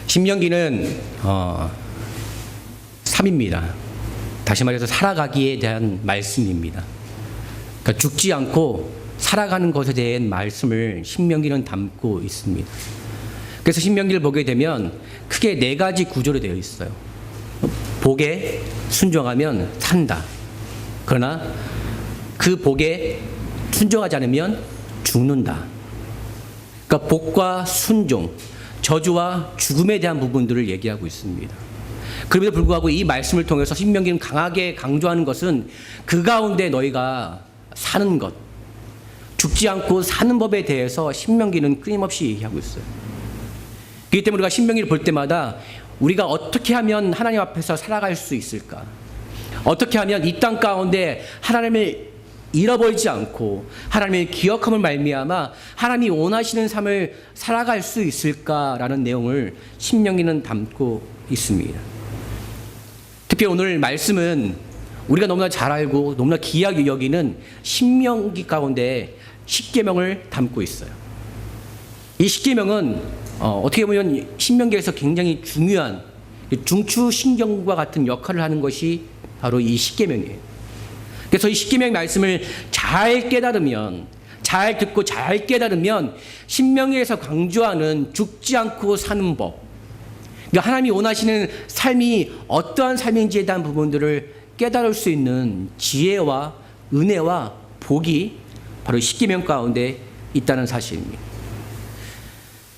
신명기는 3입니다. 다시 말해서 살아가기에 대한 말씀입니다. 그러니까 죽지 않고 살아가는 것에 대한 말씀을 신명기는 담고 있습니다. 그래서 신명기를 보게 되면 크게 4가지 구조로 되어 있어요. 복에 순종하면 산다. 그러나 그 복에 순종하지 않으면 죽는다. 그러니까 복과 순종, 저주와 죽음에 대한 부분들을 얘기하고 있습니다. 그럼에도 불구하고 이 말씀을 통해서 신명기는 강하게 강조하는 것은 그 가운데 너희가 사는 것, 죽지 않고 사는 법에 대해서 신명기는 끊임없이 얘기하고 있어요. 그렇기 때문에 우리가 신명기를 볼 때마다 우리가 어떻게 하면 하나님 앞에서 살아갈 수 있을까? 어떻게 하면 이 땅 가운데 하나님을 잃어버리지 않고 하나님을 기억함을 말미암아 하나님이 원하시는 삶을 살아갈 수 있을까라는 내용을 신명기는 담고 있습니다. 특히 오늘 말씀은 우리가 너무나 잘 알고 너무나 귀하게 여기는 신명기 가운데 십계명을 담고 있어요. 이 십계명은 어떻게 보면 신명기에서 굉장히 중요한 중추신경과 같은 역할을 하는 것이 바로 이 십계명이에요. 그래서 이 십계명 말씀을 잘 깨달으면, 잘 듣고 잘 깨달으면 신명기에서 강조하는 죽지 않고 사는 법, 그러니까 하나님이 원하시는 삶이 어떠한 삶인지에 대한 부분들을 깨달을 수 있는 지혜와 은혜와 복이 바로 십계명 가운데 있다는 사실입니다.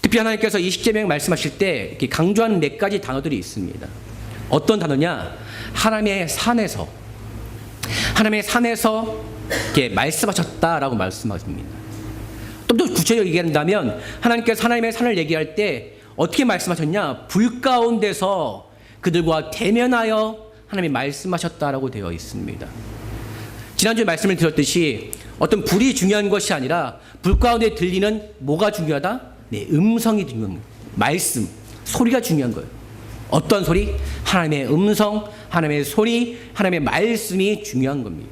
특히 하나님께서 이 십계명 말씀하실 때 이렇게 강조하는 4가지 단어들이 있습니다. 어떤 단어냐? 하나님의 산에서 이렇게 말씀하셨다라고 말씀하십니다. 좀 더 구체적으로 얘기한다면 하나님께서 하나님의 산을 얘기할 때 어떻게 말씀하셨냐? 불 가운데서 그들과 대면하여 하나님이 말씀하셨다라고 되어 있습니다. 지난주에 말씀을 드렸듯이 어떤 불이 중요한 것이 아니라 불 가운데 들리는 뭐가 중요하다? 네, 음성이 중요한 거예요. 말씀, 소리가 중요한 거예요. 어떤 소리? 하나님의 음성, 하나님의 소리, 하나님의 말씀이 중요한 겁니다.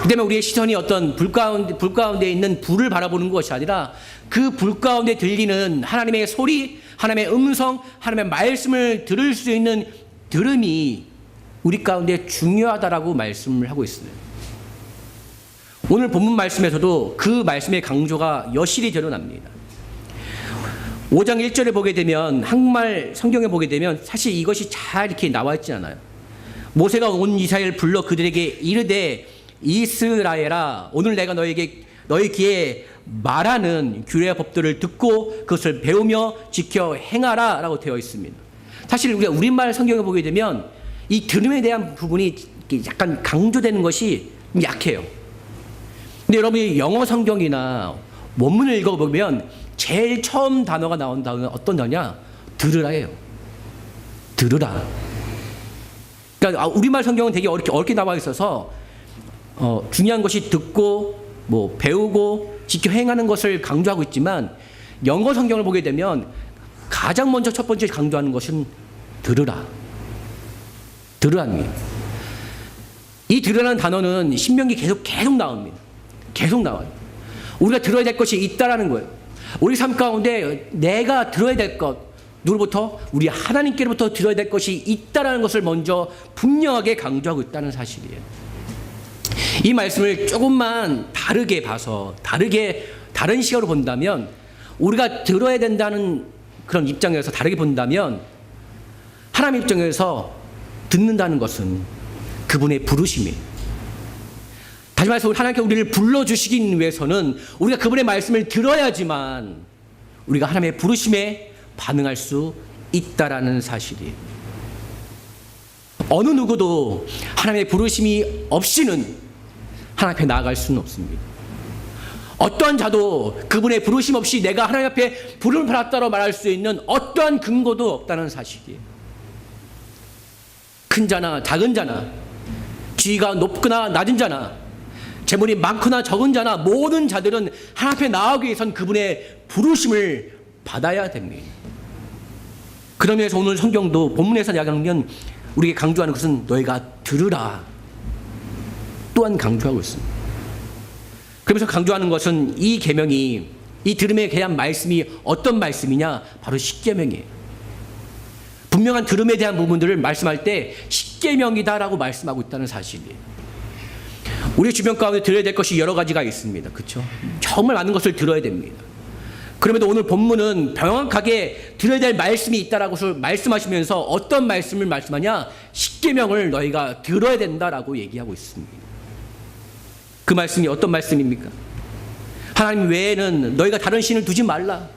그 때문에 우리의 시선이 어떤 불 가운데 있는 불을 바라보는 것이 아니라 그 불 가운데 들리는 하나님의 소리, 하나님의 음성, 하나님의 말씀을 들을 수 있는 들음이 우리 가운데 중요하다라고 말씀을 하고 있어요. 오늘 본문 말씀에서도 그 말씀의 강조가 여실히 드러납니다. 5장 1절에 보게 되면 한국말 성경에 보게 되면 사실 이것이 잘 이렇게 나와 있지 않아요. 모세가 온 이스라엘을 불러 그들에게 이르되 이스라엘아 오늘 내가 너희 귀에 말하는 규례와 법들을 듣고 그것을 배우며 지켜 행하라 라고 되어 있습니다. 사실 우리가 우리말 성경에 보게 되면 이 들음에 대한 부분이 약간 강조되는 것이 약해요. 근데 여러분이 영어 성경이나 원문을 읽어보면 제일 처음 단어가 나온 단어는 어떤 단어냐? 들으라예요. 들으라. 그러니까 우리말 성경은 되게 어렵게 나와 있어서 중요한 것이 듣고 배우고 지켜 행하는 것을 강조하고 있지만 영어 성경을 보게 되면 가장 먼저 첫 번째 강조하는 것은 들으라. 들으라입니다. 이 들으라는 단어는 신명기 계속 나옵니다. 계속 나와요. 우리가 들어야 될 것이 있다라는 거예요. 우리 삶 가운데 내가 들어야 될 것, 누구로부터? 우리 하나님께로부터 들어야 될 것이 있다라는 것을 먼저 분명하게 강조하고 있다는 사실이에요. 이 말씀을 조금만 다르게 봐서 다른 시각으로 본다면 우리가 들어야 된다는 그런 입장에서 다르게 본다면 하나님 입장에서 듣는다는 것은 그분의 부르심이에요. 다시 말해서 하나님께 우리를 불러주시기 위해서는 우리가 그분의 말씀을 들어야지만 우리가 하나님의 부르심에 반응할 수 있다라는 사실이에요. 어느 누구도 하나님의 부르심이 없이는 하나님 앞에 나아갈 수는 없습니다. 어떠한 자도 그분의 부르심 없이 내가 하나님 앞에 부름을 받았다고 말할 수 있는 어떠한 근거도 없다는 사실이에요. 큰 자나 작은 자나 지위가 높거나 낮은 자나 재물이 많거나 적은 자나 모든 자들은 하나님 앞에 나아가기 위해선 그분의 부르심을 받아야 됩니다. 그런 면에서 오늘 성경도 본문에서 이야기하는 우리에게 강조하는 것은 너희가 들으라 또한 강조하고 있습니다. 그러면서 강조하는 것은 이 계명이 이 들음에 대한 말씀이 어떤 말씀이냐? 바로 십계명이에요. 분명한 들음에 대한 부분들을 말씀할 때 십계명이다라고 말씀하고 있다는 사실이에요. 우리 주변 가운데 들어야 될 것이 여러 가지가 있습니다. 그렇죠? 정말 많은 것을 들어야 됩니다. 그럼에도 오늘 본문은 명확하게 들어야 될 말씀이 있다라고 말씀하시면서 어떤 말씀을 말씀하냐? 십계명을 너희가 들어야 된다라고 얘기하고 있습니다. 그 말씀이 어떤 말씀입니까? 하나님 외에는 너희가 다른 신을 두지 말라.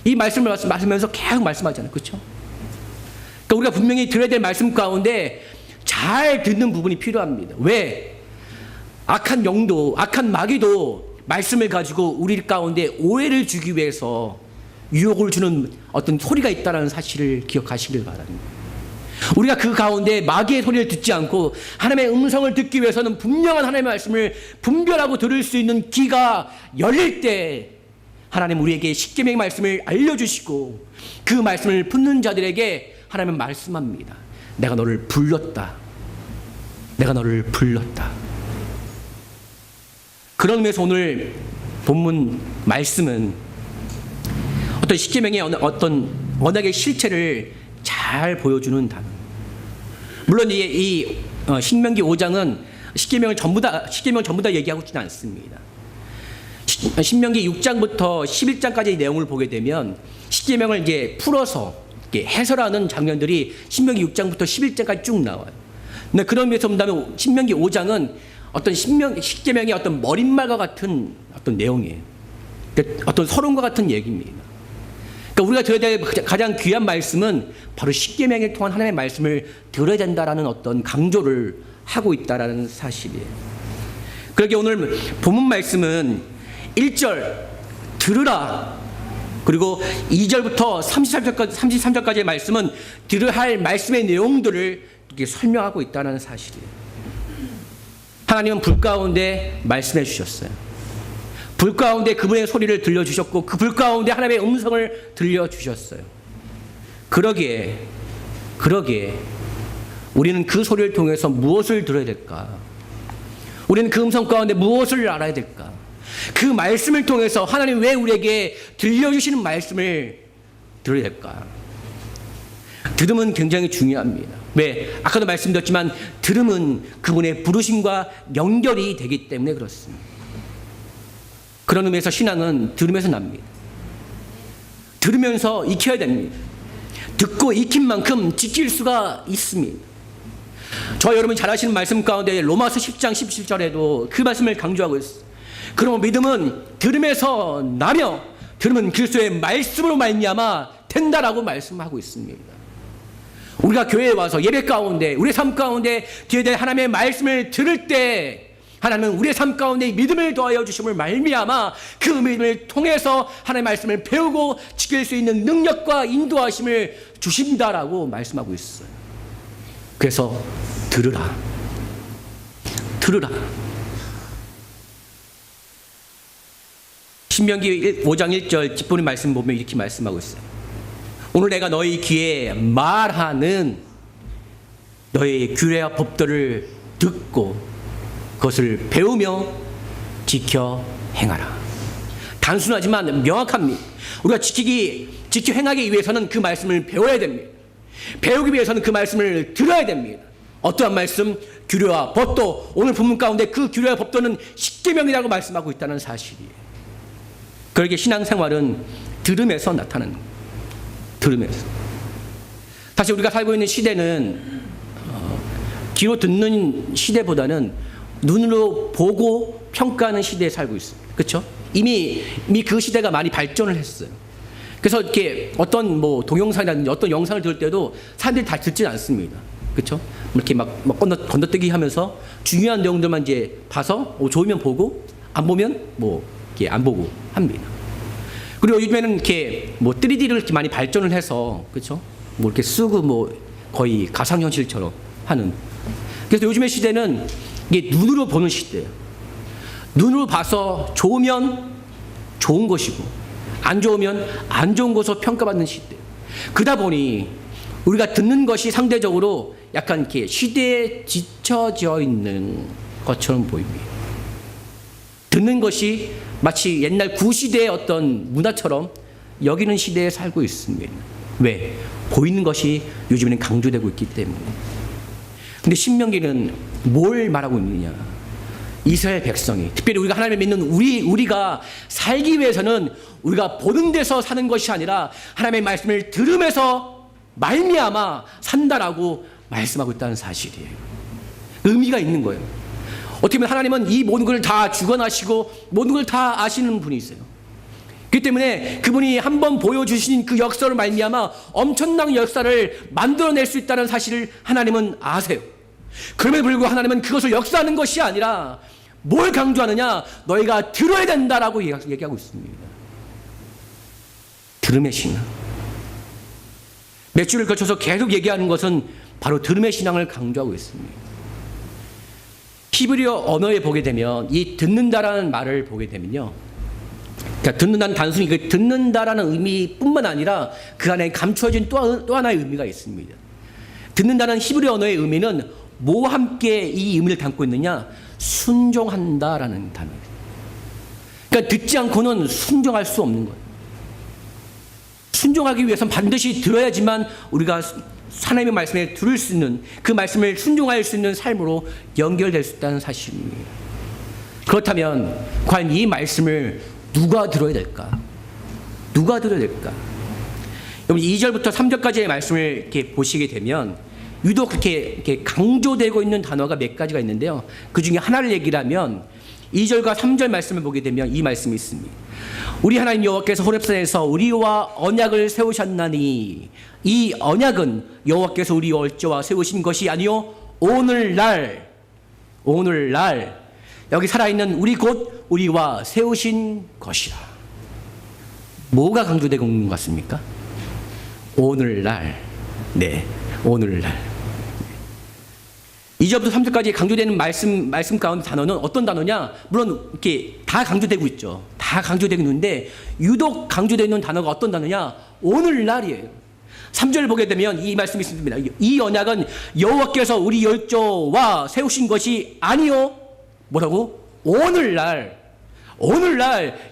이 말씀을 말씀하면서 계속 말씀하잖아요. 그렇죠? 그러니까 우리가 분명히 들어야 될 말씀 가운데 잘 듣는 부분이 필요합니다. 왜? 악한 영도, 악한 마귀도 말씀을 가지고 우리 가운데 오해를 주기 위해서 유혹을 주는 어떤 소리가 있다는 사실을 기억하시길 바랍니다. 우리가 그 가운데 마귀의 소리를 듣지 않고 하나님의 음성을 듣기 위해서는 분명한 하나님의 말씀을 분별하고 들을 수 있는 귀가 열릴 때 하나님 우리에게 십계명의 말씀을 알려주시고 그 말씀을 붙는 자들에게 하나님은 말씀합니다. 내가 너를 불렀다. 내가 너를 불렀다. 그런 의미에서 오늘 본문 말씀은 어떤 십계명의 어떤 언약의 실체를 잘 보여주는 단어. 물론 이 신명기 5장은 십계명을 전부 다 얘기하고 있지는 않습니다. 신명기 6장부터 11장까지 내용을 보게 되면 십계명을 이제 풀어서 이렇게 해설하는 장면들이 신명기 6장부터 11장까지 쭉 나와요. 근데 그런 의미에서 본다면 신명기 5장은 어떤 십계명의 어떤 머릿말과 같은 어떤 내용이에요. 어떤 서론과 같은 얘기입니다. 그러니까 우리가 들어야 될 가장 귀한 말씀은 바로 십계명을 통한 하나님의 말씀을 들어야 된다라는 어떤 강조를 하고 있다라는 사실이에요. 그러게 오늘 본문 말씀은 1절 들으라, 그리고 2절부터 33절까지의 말씀은 들어야 할 말씀의 내용들을 이렇게 설명하고 있다는 사실이에요. 하나님은 불 가운데 말씀해 주셨어요. 불 가운데 그분의 소리를 들려주셨고 그 불 가운데 하나님의 음성을 들려주셨어요. 그러기에 우리는 그 소리를 통해서 무엇을 들어야 될까? 우리는 그 음성 가운데 무엇을 알아야 될까? 그 말씀을 통해서 하나님 왜 우리에게 들려주시는 말씀을 들어야 될까? 들음은 굉장히 중요합니다. 왜? 아까도 말씀드렸지만 들음은 그분의 부르심과 연결이 되기 때문에 그렇습니다. 그런 의미에서 신앙은 들으면서 납니다. 들으면서 익혀야 됩니다. 듣고 익힌 만큼 지킬 수가 있습니다. 저 여러분이 잘 아시는 말씀 가운데 로마서 10장 17절에도 그 말씀을 강조하고 있어요. 그러므로 믿음은 들음에서 나며 들음은 그리스도의 말씀으로 말미암아 된다라고 말씀하고 있습니다. 우리가 교회에 와서 예배 가운데 우리의 삶 가운데 뒤에 될 하나님의 말씀을 들을 때 하나님은 우리의 삶 가운데 믿음을 더하여 주심을 말미암아 그 믿음을 통해서 하나님의 말씀을 배우고 지킬 수 있는 능력과 인도하심을 주신다라고 말씀하고 있어요. 그래서 들으라. 신명기 5장 1절 뒷부분 말씀 보면 이렇게 말씀하고 있어요. 오늘 내가 너희 귀에 말하는 너희 규례와 법들을 듣고 그것을 배우며 지켜 행하라. 단순하지만 명확합니다. 우리가 지켜 행하기 위해서는 그 말씀을 배워야 됩니다. 배우기 위해서는 그 말씀을 들어야 됩니다. 어떠한 말씀? 규례와 법도. 오늘 본문 가운데 그 규례와 법도는 십계명이라고 말씀하고 있다는 사실이에요. 그러기에 신앙생활은 들음에서 나타나는 거예요. 들으면서. 사실 우리가 살고 있는 시대는 귀로 듣는 시대보다는 눈으로 보고 평가하는 시대에 살고 있습니다. 그렇죠? 이미 그 시대가 많이 발전을 했어요. 그래서 이렇게 어떤 동영상이라든지 어떤 영상을 들을 때도 사람들이 다 듣지 않습니다. 그렇죠? 이렇게 막 건너뛰기 하면서 중요한 내용들만 이제 봐서 좋으면 보고 안 보면 이렇게 안 보고 합니다. 그리고 요즘에는 이렇게 3D를 이렇게 많이 발전을 해서 그렇죠? 이렇게 쓰고 거의 가상현실처럼 하는. 그래서 요즘의 시대는 이게 눈으로 보는 시대예요. 눈으로 봐서 좋으면 좋은 것이고 안 좋으면 안 좋은 것으로 평가받는 시대. 그러다 보니 우리가 듣는 것이 상대적으로 약간 이렇게 시대에 뒤처져 있는 것처럼 보입니다. 듣는 것이 마치 옛날 구시대의 어떤 문화처럼 여기는 시대에 살고 있습니다. 왜? 보이는 것이 요즘에는 강조되고 있기 때문에. 근데 신명기는 뭘 말하고 있느냐? 이스라엘 백성이, 특별히 우리가 하나님을 믿는 우리가 살기 위해서는 우리가 보는 데서 사는 것이 아니라 하나님의 말씀을 들으면서 말미암아 산다라고 말씀하고 있다는 사실이에요. 의미가 있는 거예요. 어떻게 보면 하나님은 이 모든 걸 다 주관하시고 모든 걸 다 아시는 분이세요. 그렇기 때문에 그분이 한번 보여주신 그 역사로 말미암아 엄청난 역사를 만들어낼 수 있다는 사실을 하나님은 아세요. 그럼에도 불구하고 하나님은 그것을 역사하는 것이 아니라 뭘 강조하느냐? 너희가 들어야 된다라고 얘기하고 있습니다. 들음의 신앙. 몇 주를 거쳐서 계속 얘기하는 것은 바로 들음의 신앙을 강조하고 있습니다. 히브리어 언어에 보게 되면 이 듣는다라는 말을 보게 되면요, 그러니까 듣는다는 단순히 그 듣는다라는 의미뿐만 아니라 그 안에 감추어진 또 하나의 의미가 있습니다. 듣는다는 히브리어 언어의 의미는 뭐와 함께 이 의미를 담고 있느냐? 순종한다라는 단어예요. 그러니까 듣지 않고는 순종할 수 없는 거예요. 순종하기 위해서는 반드시 들어야지만 우리가 하나님의 말씀에 들을 수 있는, 그 말씀을 순종할 수 있는 삶으로 연결될 수 있다는 사실입니다. 그렇다면 과연 이 말씀을 누가 들어야 될까? 누가 들어야 될까? 여러분 2절부터 3절까지의 말씀을 이렇게 보시게 되면 유독 그렇게 강조되고 있는 단어가 몇 가지가 있는데요. 그 중에 하나를 얘기를 하면 2절과 3절 말씀을 보게 되면 이 말씀이 있습니다. 우리 하나님 여호와께서 호렙산에서 우리와 언약을 세우셨나니 이 언약은 여호와께서 우리 열조와 세우신 것이 아니요 오늘날 여기 살아있는 우리 곧 우리와 세우신 것이라. 뭐가 강조되고 있는 것 같습니까? 오늘날. 네, 오늘날. 2절부터 3절까지 강조되는 말씀 가운데 단어는 어떤 단어냐? 물론 이렇게 다 강조되고 있죠. 다 강조되고 있는데 유독 강조되어 있는 단어가 어떤 단어냐? 오늘날이에요. 3절을 보게 되면 이 말씀이 있습니다. 이 언약은 여호와께서 우리 열조와 세우신 것이 아니요. 뭐라고? 오늘날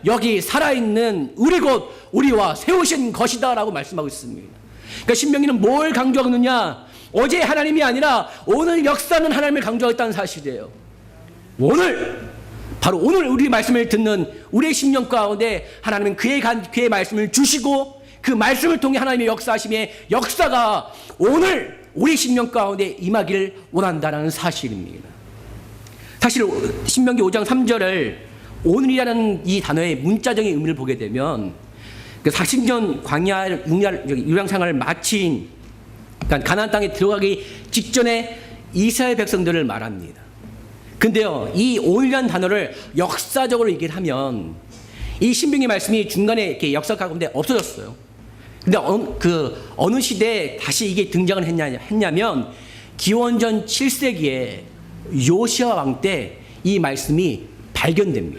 여기 살아있는 우리 곧 우리와 세우신 것이다 라고 말씀하고 있습니다. 그러니까 신명기는 뭘 강조하느냐? 어제 하나님이 아니라 오늘 역사는 하나님을 강조하겠다는 사실이에요. 바로 오늘 우리 말씀을 듣는 우리의 심령 가운데 하나님은 그의 말씀을 주시고 그 말씀을 통해 하나님의 역사하심의 역사가 오늘 우리 심령 가운데 임하기를 원한다는 사실입니다. 사실 신명기 5장 3절을 오늘이라는 이 단어의 문자적인 의미를 보게 되면 40년 광야 유랑 생활을 마친, 그러니까 가나안 땅에 들어가기 직전에 이스라엘 백성들을 말합니다. 근데요, 이 오늘이라는 단어를 역사적으로 얘기를 하면 이 신명기 말씀이 중간에 이렇게 역사 가운데 없어졌어요. 근데 어느 시대에 다시 이게 등장을 했냐면 기원전 7세기에 요시아 왕 때 이 말씀이 발견돼요.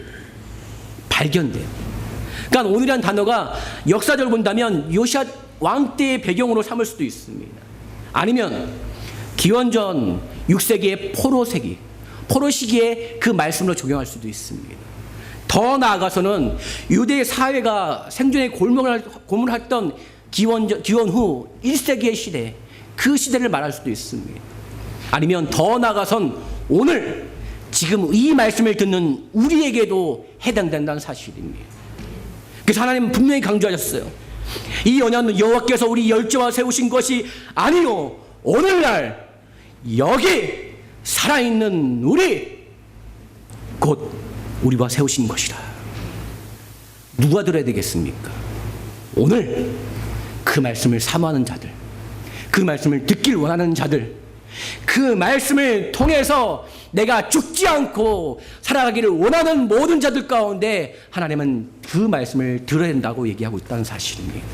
그러니까 오늘이라는 단어가 역사적으로 본다면 요시아 왕 때의 배경으로 삼을 수도 있습니다. 아니면 기원전 6세기의 포로 시기에 그 말씀으로 적용할 수도 있습니다. 더 나아가서는 유대 사회가 생존의 고문했던 기원 후 1세기의 시대, 그 시대를 말할 수도 있습니다. 아니면 더 나아가선 오늘 지금 이 말씀을 듣는 우리에게도 해당된다는 사실입니다. 그래서 하나님은 분명히 강조하셨어요. 이 언약은 여호와께서 우리 열조와 세우신 것이 아니요 오늘날 여기 살아있는 우리 곧 우리와 세우신 것이라. 누가 들어야 되겠습니까? 오늘 그 말씀을 사모하는 자들, 그 말씀을 듣길 원하는 자들, 그 말씀을 통해서 내가 죽지 않고 살아가기를 원하는 모든 자들 가운데 하나님은 그 말씀을 들어야 된다고 얘기하고 있다는 사실입니다.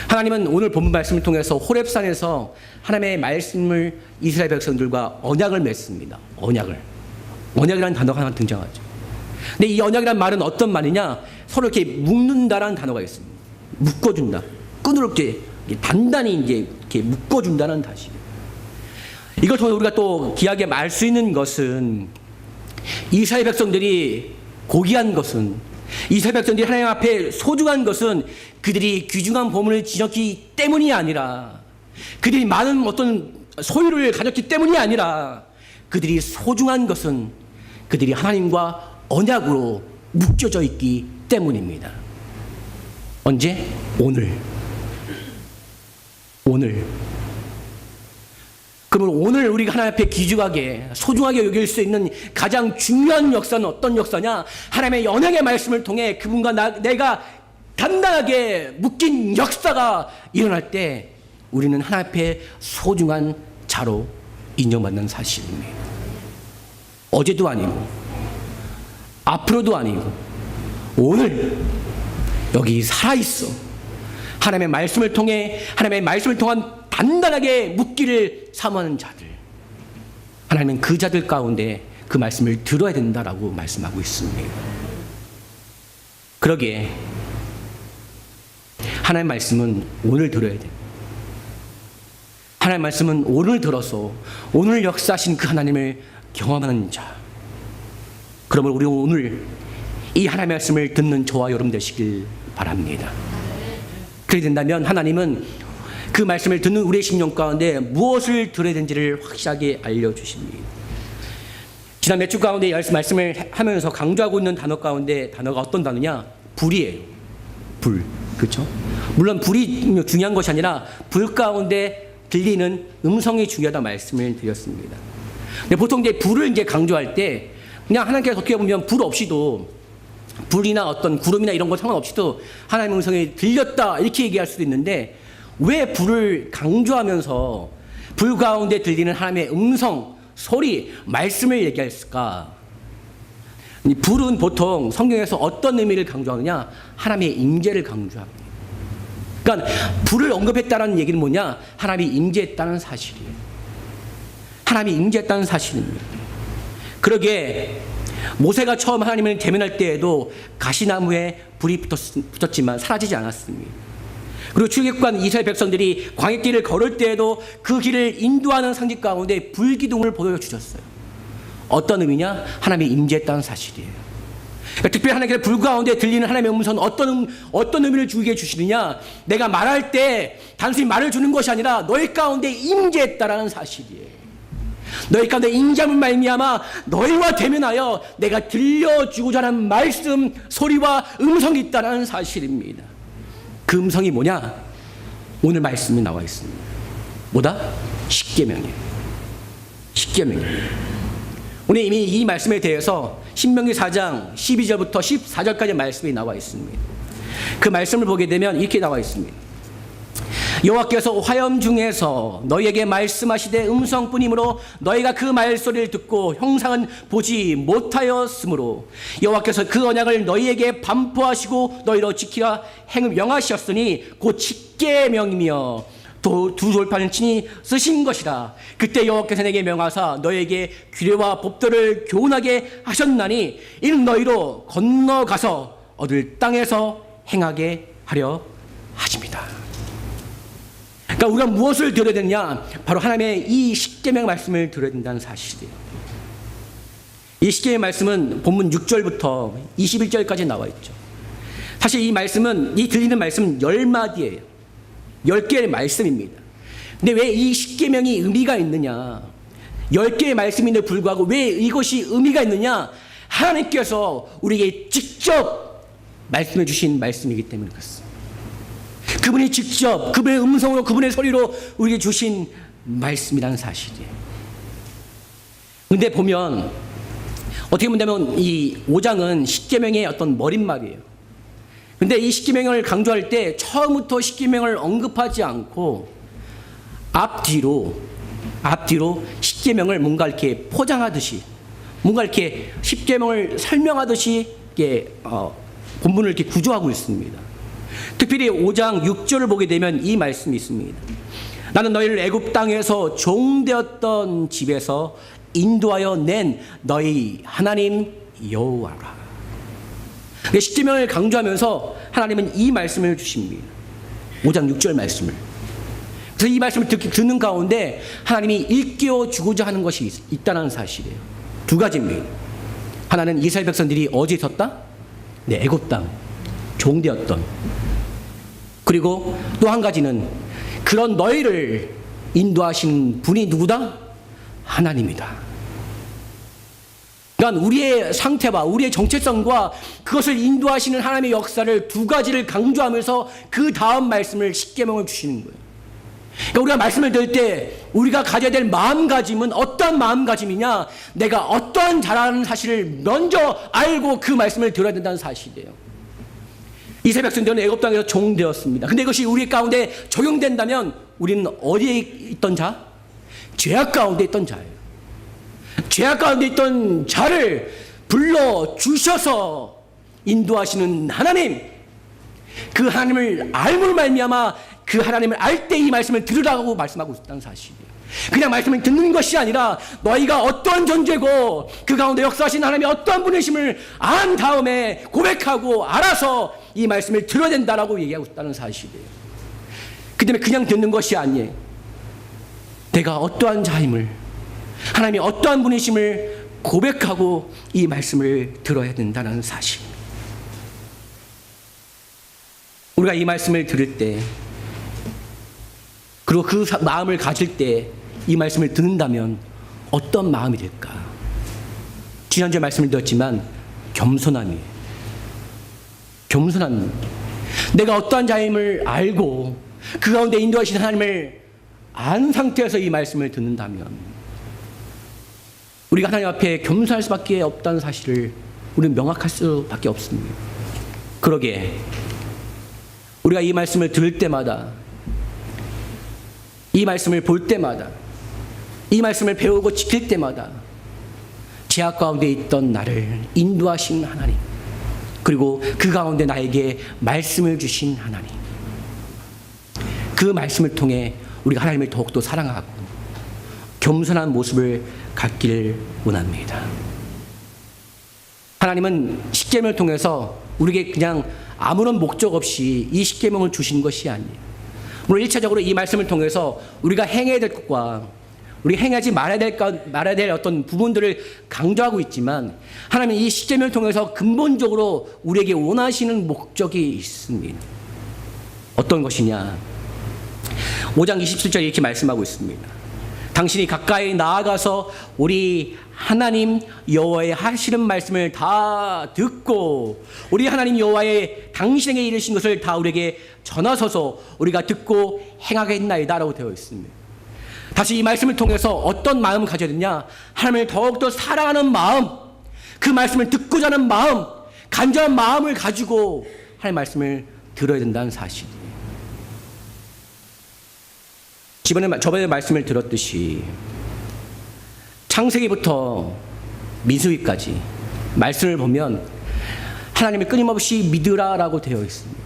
하나님은 오늘 본문 말씀을 통해서 호렙산에서 하나님의 말씀을 이스라엘 백성들과 언약을 맺습니다. 언약이라는 단어가 하나 등장하죠. 근데 이 언약이라는 말은 어떤 말이냐? 서로 이렇게 묶는다라는 단어가 있습니다. 묶어준다. 끈으로 이렇게 단단히 이렇게 묶어준다는 사실. 이걸 통해 우리가 또 귀하게 알 수 있는 것은 이스라엘 백성들이 고귀한 것은 이스라엘 백성들이 하나님 앞에 소중한 것은 그들이 귀중한 보물을 지녔기 때문이 아니라, 그들이 많은 어떤 소유를 가졌기 때문이 아니라, 그들이 소중한 것은 그들이 하나님과 언약으로 묶여져 있기 때문입니다. 언제? 오늘. 그러면 오늘 우리가 하나님 앞에 귀중하게, 소중하게 여길 수 있는 가장 중요한 역사는 어떤 역사냐? 하나님의 언약의 말씀을 통해 그분과 내가 단단하게 묶인 역사가 일어날 때 우리는 하나님 앞에 소중한 자로 인정받는 사실입니다. 어제도 아니고 앞으로도 아니고 오늘 여기 살아있어. 하나님의 말씀을 통해, 하나님의 말씀을 통한 단단하게 묻기를 사모하는 자들, 하나님은 그 자들 가운데 그 말씀을 들어야 된다라고 말씀하고 있습니다. 그러기에 하나님의 말씀은 오늘 들어야 돼요. 하나님의 말씀은 오늘 들어서 오늘 역사하신 그 하나님을 경험하는 자. 그러면 우리 오늘 이 하나님의 말씀을 듣는 저와 여러분 되시길 바랍니다. 그렇게 된다면 하나님은 그 말씀을 듣는 우리의 심령 가운데 무엇을 들어야 되는지를 확실하게 알려주십니다. 지난 몇 주 가운데 말씀을 하면서 강조하고 있는 단어 가운데 단어가 어떤 단어냐? 불이에요. 불. 그렇죠? 물론 불이 중요한 것이 아니라 불 가운데 들리는 음성이 중요하다 말씀을 드렸습니다. 근데 보통 이제 불을 이제 강조할 때 그냥 하나님께서 어떻게 보면 불 없이도, 불이나 어떤 구름이나 이런 거 상관없이도 하나님의 음성이 들렸다 이렇게 얘기할 수도 있는데, 왜 불을 강조하면서 불 가운데 들리는 하나님의 음성, 소리, 말씀을 얘기했을까? 이 불은 보통 성경에서 어떤 의미를 강조하느냐? 하나님의 임재를 강조합니다. 그러니까 불을 언급했다는 얘기는 뭐냐? 하나님이 임재했다는 사실이에요. 하나님이 임재했다는 사실입니다. 그러기에 모세가 처음 하나님을 대면할 때에도 가시나무에 불이 붙었지만 사라지지 않았습니다. 그리고 출애굽한 이스라엘 백성들이 광야길을 걸을 때에도 그 길을 인도하는 상징 가운데 불기둥을 보여주셨어요. 어떤 의미냐? 하나님이 임재했다는 사실이에요. 그러니까 특별히 하나님께서 불 가운데 들리는 하나님의 음성은 어떤 의미를 주게 주시느냐? 내가 말할 때 단순히 말을 주는 것이 아니라 너희 가운데 임재했다라는 사실이에요. 너희 가운데 임재함을 말미암아 너희와 대면하여 내가 들려주고자 하는 말씀, 소리와 음성이 있다는 사실입니다. 그 음성이 뭐냐? 오늘 말씀이 나와 있습니다. 뭐다? 십계명이에요. 십계명이에요. 오늘 이미 이 말씀에 대해서 신명기 4장 12절부터 14절까지 말씀이 나와 있습니다. 그 말씀을 보게 되면 이렇게 나와 있습니다. 여호와께서 화염 중에서 너희에게 말씀하시되 음성뿐이므로 너희가 그 말소리를 듣고 형상은 보지 못하였으므로 여호와께서 그 언약을 너희에게 반포하시고 너희로 지키라 명하셨으니 곧 십계명이며 또 두 돌판을 친히 쓰신 것이라. 그때 여호와께서 내게 명하사 너희에게 규례와 법도를 교훈하게 하셨나니 이는 너희로 건너가서 얻을 땅에서 행하게 하려 하십니다. 그러니까 우리가 무엇을 들어야 되느냐? 바로 하나님의 이 십계명 말씀을 들어야 된다는 사실이에요. 이 십계명 말씀은 본문 6절부터 21절까지 나와 있죠. 사실 이 말씀은, 이 들리는 말씀은 10마디예요. 10개의 말씀입니다. 근데 왜 이 십계명이 의미가 있느냐? 10개의 말씀인데 불구하고 왜 이것이 의미가 있느냐? 하나님께서 우리에게 직접 말씀해 주신 말씀이기 때문에 그렇습니다. 그분이 직접 그분의 음성으로, 그분의 소리로 우리에게 주신 말씀이라는 사실이에요. 근데 보면 어떻게 본다면 이 5장은 십계명의 어떤 머릿말이에요. 근데 이 십계명을 강조할 때 처음부터 십계명을 언급하지 않고 앞뒤로 십계명을 뭔가 이렇게 포장하듯이, 뭔가 이렇게 십계명을 설명하듯이 이렇게 본문을 이렇게 구조하고 있습니다. 특별히 5장 6절을 보게 되면 이 말씀이 있습니다. 나는 너희를 애굽 땅에서 종되었던 집에서 인도하여 낸 너희 하나님 여호와라. 십계명을 강조하면서 하나님은 이 말씀을 주십니다. 5장 6절 말씀을. 그래서 이 말씀을 듣는 가운데 하나님이 일깨워 주고자 하는 것이 있다는 사실이에요. 두 가지입니다. 하나는 이스라엘 백성들이 어디에 섰다? 애굽 땅 종되었던, 그리고 또 한 가지는 그런 너희를 인도하신 분이 누구다? 하나님이다. 그러니까 우리의 상태와 우리의 정체성과 그것을 인도하시는 하나님의 역사를 두 가지를 강조하면서 그 다음 말씀을 십계명을 주시는 거예요. 그러니까 우리가 말씀을 들을 때 우리가 가져야 될 마음가짐은 어떤 마음가짐이냐? 내가 어떠한 자라는 사실을 먼저 알고 그 말씀을 들어야 된다는 사실이에요. 이스라엘 백성들은 애굽 땅에서 종되었습니다. 근데 이것이 우리 가운데 적용된다면 우리는 어디에 있던 자? 죄악 가운데 있던 자예요. 죄악 가운데 있던 자를 불러주셔서 인도하시는 하나님, 그 하나님을 알므로 말미암아 그 하나님을 알 때 이 말씀을 들으라고 말씀하고 있다는 사실이에요. 그냥 말씀을 듣는 것이 아니라 너희가 어떤 존재고 그 가운데 역사하신 하나님이 어떤 분이심을 안 다음에 고백하고 알아서 이 말씀을 들어야 된다라고 얘기하고 있다는 사실이에요. 그 때문에 그냥 듣는 것이 아니에요. 내가 어떠한 자임을, 하나님이 어떠한 분이심을 고백하고 이 말씀을 들어야 된다는 사실. 우리가 이 말씀을 들을 때, 그리고 그 마음을 가질 때 이 말씀을 듣는다면 어떤 마음이 될까? 지난주에 말씀을 드렸지만 겸손함이에요. 겸손함. 내가 어떠한 자임을 알고 그 가운데 인도하신 하나님을 안 상태에서 이 말씀을 듣는다면 우리가 하나님 앞에 겸손할 수밖에 없다는 사실을 우리는 명확할 수밖에 없습니다. 그러게 우리가 이 말씀을 들을 때마다, 이 말씀을 볼 때마다, 이 말씀을 배우고 지킬 때마다 죄악 가운데 있던 나를 인도하신 하나님, 그리고 그 가운데 나에게 말씀을 주신 하나님, 그 말씀을 통해 우리가 하나님을 더욱더 사랑하고 겸손한 모습을 갖기를 원합니다. 하나님은 십계명을 통해서 우리에게 그냥 아무런 목적 없이 이 십계명을 주신 것이 아니에요. 물론 1차적으로 이 말씀을 통해서 우리가 행해야 될 것과 우리 행하지 말아야 될 어떤 부분들을 강조하고 있지만 하나님은 이 십계명을 통해서 근본적으로 우리에게 원하시는 목적이 있습니다. 어떤 것이냐? 5장 27절에 이렇게 말씀하고 있습니다. 당신이 가까이 나아가서 우리 하나님 여호와의 하시는 말씀을 다 듣고 우리 하나님 여호와의 당신에게 이르신 것을 다 우리에게 전하소서 우리가 듣고 행하겠나이다 라고 되어 있습니다. 다시 이 말씀을 통해서 어떤 마음을 가져야 되냐? 하나님을 더욱더 사랑하는 마음, 그 말씀을 듣고자 하는 마음, 간절한 마음을 가지고 하나님의 말씀을 들어야 된다는 사실이에요. 저번에 말씀을 들었듯이 창세기부터 민수기까지 말씀을 보면 하나님을 끊임없이 믿으라라고 되어 있습니다.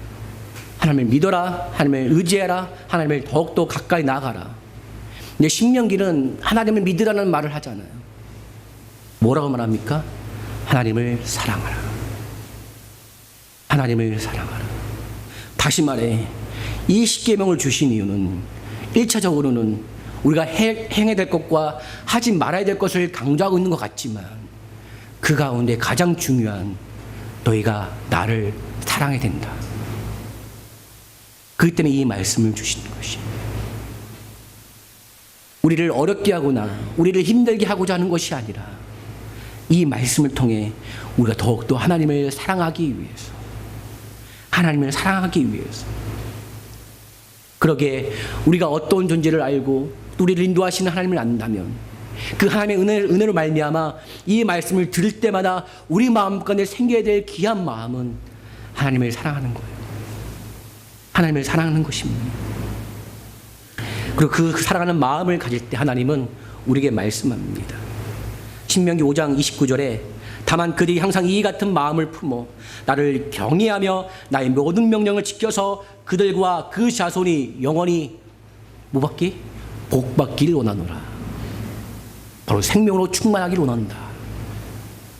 하나님을 믿어라, 하나님을 의지해라, 하나님을 더욱더 가까이 나아가라. 근데 신명기는 하나님을 믿으라는 말을 하잖아요. 뭐라고 말합니까? 하나님을 사랑하라. 하나님을 사랑하라. 다시 말해 이 십계명을 주신 이유는 1차적으로는 우리가 행해야 될 것과 하지 말아야 될 것을 강조하고 있는 것 같지만 그 가운데 가장 중요한 너희가 나를 사랑해야 된다. 그렇기 때문에 이 말씀을 주시는 것입니다. 우리를 어렵게 하거나 우리를 힘들게 하고자 하는 것이 아니라 이 말씀을 통해 우리가 더욱더 하나님을 사랑하기 위해서, 하나님을 사랑하기 위해서, 그러게 우리가 어떤 존재를 알고 우리를 인도하시는 하나님을 안다면 그 하나님의 은혜로 말미암아 이 말씀을 들을 때마다 우리 마음 가운데 생겨야 될 귀한 마음은 하나님을 사랑하는 거예요. 하나님을 사랑하는 것입니다. 그리고 그 사랑하는 마음을 가질 때 하나님은 우리에게 말씀합니다. 신명기 5장 29절에 다만 그들이 항상 이 같은 마음을 품어 나를 경외하며 나의 모든 명령을 지켜서 그들과 그 자손이 영원히 뭐 받기? 복 받기를 원하노라. 바로 생명으로 충만하기를 원한다.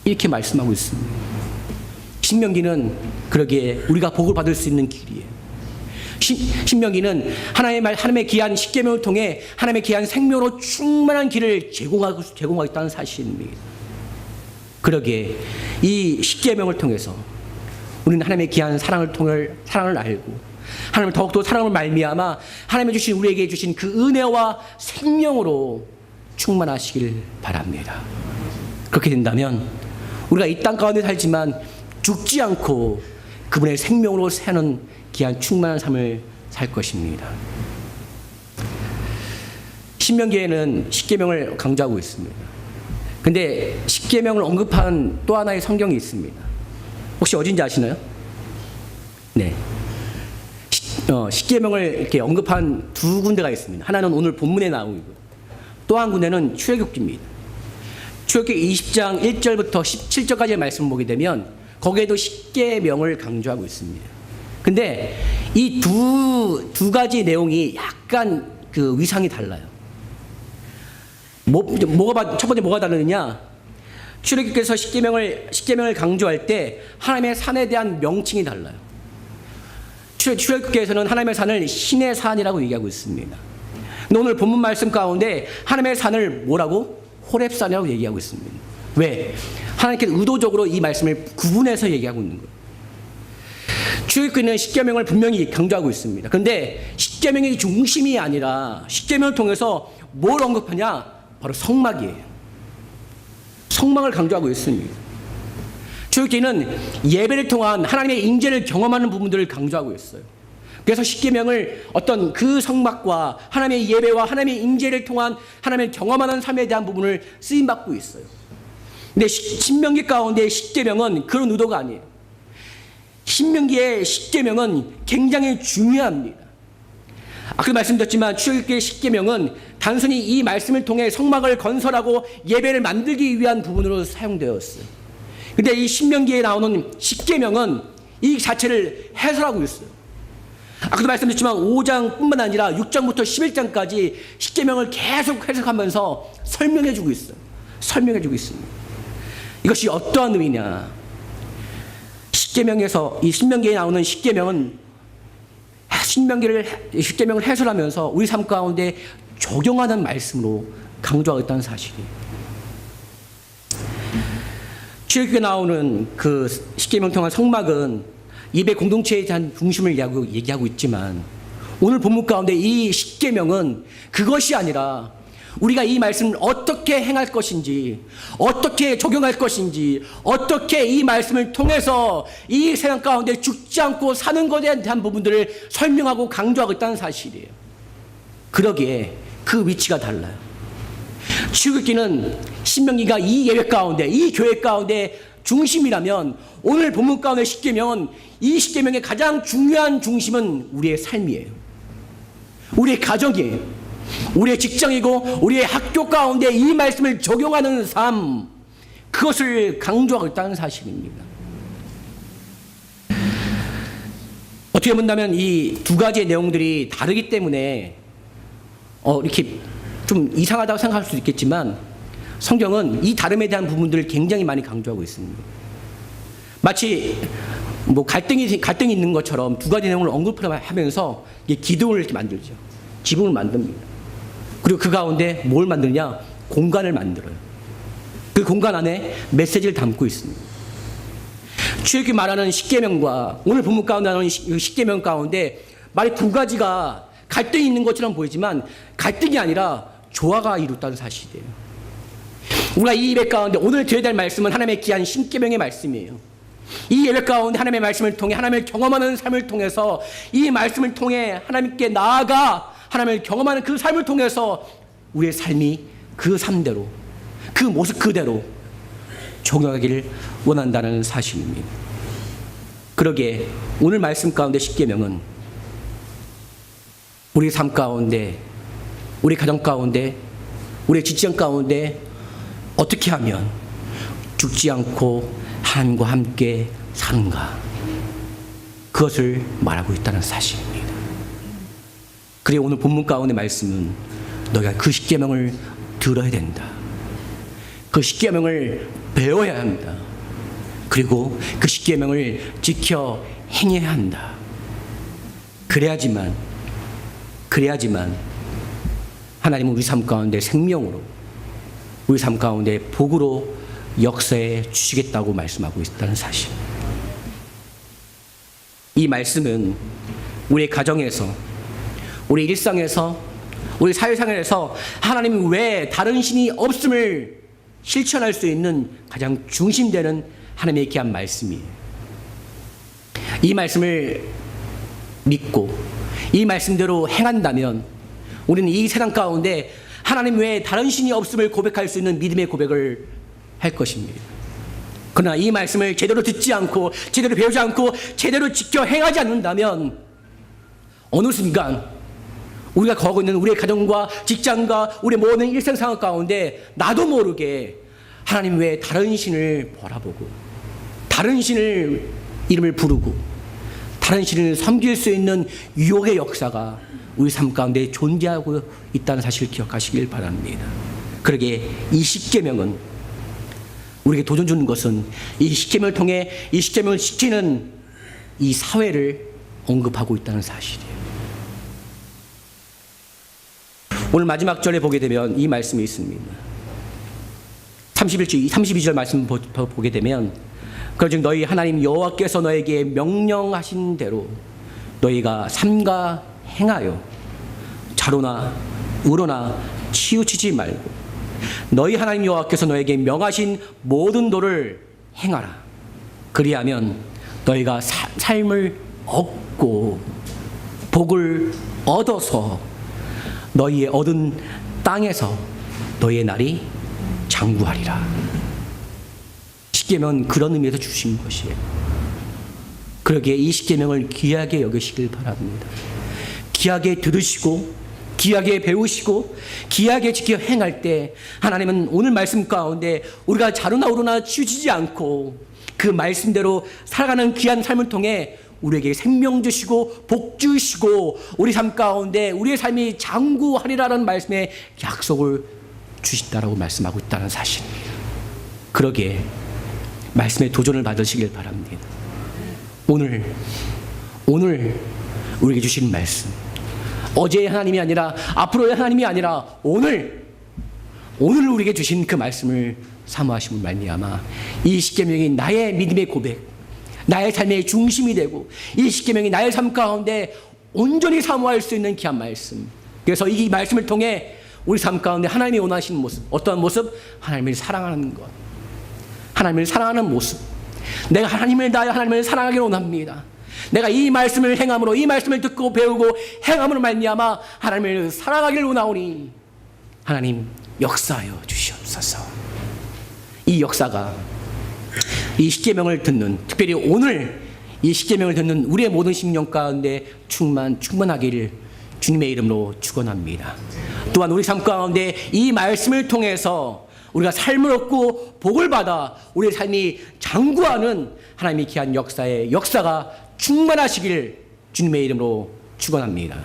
이렇게 말씀하고 있습니다. 신명기는 그러기에 우리가 복을 받을 수 있는 길이에요. 신명기는 하나님의 귀한 십계명을 통해 하나님의 귀한 생명으로 충만한 길을 제공하고 있다는 사실입니다. 그러기에 이 십계명을 통해서 우리는 하나님의 귀한 사랑을 알고 하나님을 더욱더 사랑을 말미암아 하나님이 주신 우리에게 주신 그 은혜와 생명으로 충만하시길 바랍니다. 그렇게 된다면 우리가 이 땅 가운데 살지만 죽지 않고 그분의 생명으로 사는 귀한 충만한 삶을 살 것입니다. 신명기에는 십계명을 강조하고 있습니다. 근데 십계명을 언급한 또 하나의 성경이 있습니다. 혹시 어딘지 아시나요? 네. 십계명을 이렇게 언급한 두 군데가 있습니다. 하나는 오늘 본문에 나오고 또 한 군데는 출애굽기입니다. 출애굽기 20장 1절부터 17절까지의 말씀을 보게 되면 거기에도 십계명을 강조하고 있습니다. 근데 이 두 가지 내용이 약간 그 위상이 달라요. 첫 번째 뭐가 다르느냐? 출애굽기에서 십계명을 강조할 때 하나님의 산에 대한 명칭이 달라요. 출애굽기에서는 하나님의 산을 신의 산이라고 얘기하고 있습니다. 근데 오늘 본문 말씀 가운데 하나님의 산을 뭐라고? 호렙산이라고 얘기하고 있습니다. 왜? 하나님께서 의도적으로 이 말씀을 구분해서 얘기하고 있는 거예요. 출애굽기는 십계명을 분명히 강조하고 있습니다. 그런데 십계명의 중심이 아니라 십계명을 통해서 뭘 언급하냐? 바로 성막이에요. 성막을 강조하고 있습니다. 출애굽기는 예배를 통한 하나님의 임재를 경험하는 부분들을 강조하고 있어요. 그래서 십계명을 어떤 그 성막과 하나님의 예배와 하나님의 임재를 통한 하나님을 경험하는 삶에 대한 부분을 쓰임 받고 있어요. 근데 신명기 가운데 십계명은 그런 의도가 아니에요. 신명기의 십계명은 굉장히 중요합니다. 아까도 말씀드렸지만 출애굽기의 십계명은 단순히 이 말씀을 통해 성막을 건설하고 예배를 만들기 위한 부분으로 사용되었어요. 근데 이 신명기에 나오는 십계명은 이 자체를 해설하고 있어요. 아까도 말씀드렸지만 5장뿐만 아니라 6장부터 11장까지 십계명을 계속 해석하면서 설명해주고 있어요. 설명해주고 있습니다. 이것이 어떠한 의미냐? 십계명에서 이 신명기에 나오는 십계명은 십계명을 해설하면서 우리 삶 가운데 적용하는 말씀으로 강조하겠다는 사실이에요. 출애굽기에 나오는 그 십계명 통한 성막은 예배 공동체에 대한 중심을 얘기하고 있지만 오늘 본문 가운데 이 십계명은 그것이 아니라 우리가 이 말씀을 어떻게 행할 것인지, 어떻게 적용할 것인지, 어떻게 이 말씀을 통해서 이 세상 가운데 죽지 않고 사는 것에 대한 부분들을 설명하고 강조하고 있다는 사실이에요. 그러기에 그 위치가 달라요. 출애굽기는 신명기가 이 예배 가운데, 이 교회 가운데 중심이라면 오늘 본문 가운데 십계명은 이 십계명의 가장 중요한 중심은 우리의 삶이에요. 우리의 가정이에요. 우리의 직장이고 우리의 학교 가운데 이 말씀을 적용하는 삶, 그것을 강조하고 있다는 사실입니다. 어떻게 본다면 이 두 가지의 내용들이 다르기 때문에 이렇게 좀 이상하다고 생각할 수도 있겠지만 성경은 이 다름에 대한 부분들을 굉장히 많이 강조하고 있습니다. 마치 갈등이 있는 것처럼 두 가지 내용을 언급하면서 기둥을 이렇게 만들죠. 지붕을 만듭니다. 그리고 그 가운데 뭘 만드냐? 공간을 만들어요. 그 공간 안에 메시지를 담고 있습니다. 출애굽기 말하는 십계명과 오늘 본문 가운데 나오는 십계명 가운데 말이 두 가지가 갈등이 있는 것처럼 보이지만 갈등이 아니라 조화가 이루었다는 사실이에요. 우리가 이 예배 가운데 오늘 드려야 될 말씀은 하나님의 귀한 십계명의 말씀이에요. 이 예배 가운데 하나님의 말씀을 통해 하나님을 경험하는 삶을 통해서 이 말씀을 통해 하나님께 나아가 하나님을 경험하는 그 삶을 통해서 우리의 삶이 그 삶대로 그 모습 그대로 적용하기를 원한다는 사실입니다. 그러기에 오늘 말씀 가운데 십계명은 우리 삶 가운데, 우리 가정 가운데, 우리 직장 가운데 어떻게 하면 죽지 않고 하나님과 함께 사는가, 그것을 말하고 있다는 사실입니다. 그리고 오늘 본문 가운데 말씀은 너희가 그 십계명을 들어야 된다. 그 십계명을 배워야 한다. 그리고 그 십계명을 지켜 행해야 한다. 그래야지만 하나님은 우리 삶 가운데 생명으로, 우리 삶 가운데 복으로 역사해 주시겠다고 말씀하고 있다는 사실. 이 말씀은 우리 가정에서, 우리 일상에서, 우리 사회생활에서 하나님 외에 다른 신이 없음을 실천할 수 있는 가장 중심되는 하나님의 귀한 말씀이에요. 이 말씀을 믿고 이 말씀대로 행한다면 우리는 이 세상 가운데 하나님 외에 다른 신이 없음을 고백할 수 있는 믿음의 고백을 할 것입니다. 그러나 이 말씀을 제대로 듣지 않고 제대로 배우지 않고 제대로 지켜 행하지 않는다면 어느 순간 우리가 거하고 있는 우리의 가정과 직장과 우리 모든 일상 상황 가운데 나도 모르게 하나님 외에 다른 신을 바라보고 다른 신을 이름을 부르고 다른 신을 섬길 수 있는 유혹의 역사가 우리 삶 가운데 존재하고 있다는 사실을 기억하시길 바랍니다. 그러기에 이 십계명은 우리에게 도전 주는 것은 이 십계명을 통해 이 십계명을 지키는 이 사회를 언급하고 있다는 사실이에요. 오늘 마지막 절에 보게 되면 이 말씀이 있습니다. 32절 말씀 보게 되면 그런즉 너희 하나님 여호와께서 너에게 명령하신 대로 너희가 삼가 행하여 좌로나 우로나 치우치지 말고 너희 하나님 여호와께서 너에게 명하신 모든 도를 행하라. 그리하면 너희가 삶을 얻고 복을 얻어서 너희의 얻은 땅에서 너희의 날이 장구하리라. 십계명은 그런 의미에서 주신 것이에요. 그러기에 이 십계명을 귀하게 여기시길 바랍니다. 귀하게 들으시고 귀하게 배우시고 귀하게 지켜 행할 때 하나님은 오늘 말씀 가운데 우리가 좌로나 우로나 치우치지 않고 그 말씀대로 살아가는 귀한 삶을 통해 우리에게 생명 주시고 복 주시고 우리 삶 가운데 우리의 삶이 장구하리라는 말씀의 약속을 주신다라고 말씀하고 있다는 사실입니다. 그러기에 말씀의 도전을 받으시길 바랍니다. 오늘 우리에게 주신 말씀, 어제의 하나님이 아니라 앞으로의 하나님이 아니라 오늘 우리에게 주신 그 말씀을 사모하심을 말미암아 이 십계명이 나의 믿음의 고백, 나의 삶의 중심이 되고 이 십계명이 나의 삶 가운데 온전히 사모할 수 있는 귀한 말씀. 그래서 이 말씀을 통해 우리 삶 가운데 하나님이 원하시는 모습, 어떠한 모습? 하나님을 사랑하는 것, 하나님을 사랑하는 모습. 내가 하나님을 다하여 하나님을 사랑하기를 원합니다. 내가 이 말씀을 행함으로, 이 말씀을 듣고 배우고 행함으로 말미암아 하나님을 사랑하기를 원하오니 하나님 역사하여 주시옵소서. 이 역사가 이 십계명을 듣는, 특별히 오늘 이 십계명을 듣는 우리의 모든 심령 가운데 충만하기를 주님의 이름으로 축원합니다. 또한 우리 삶 가운데 이 말씀을 통해서 우리가 삶을 얻고 복을 받아 우리의 삶이 장구하는 하나님의 귀한 역사가 충만하시길 주님의 이름으로 축원합니다.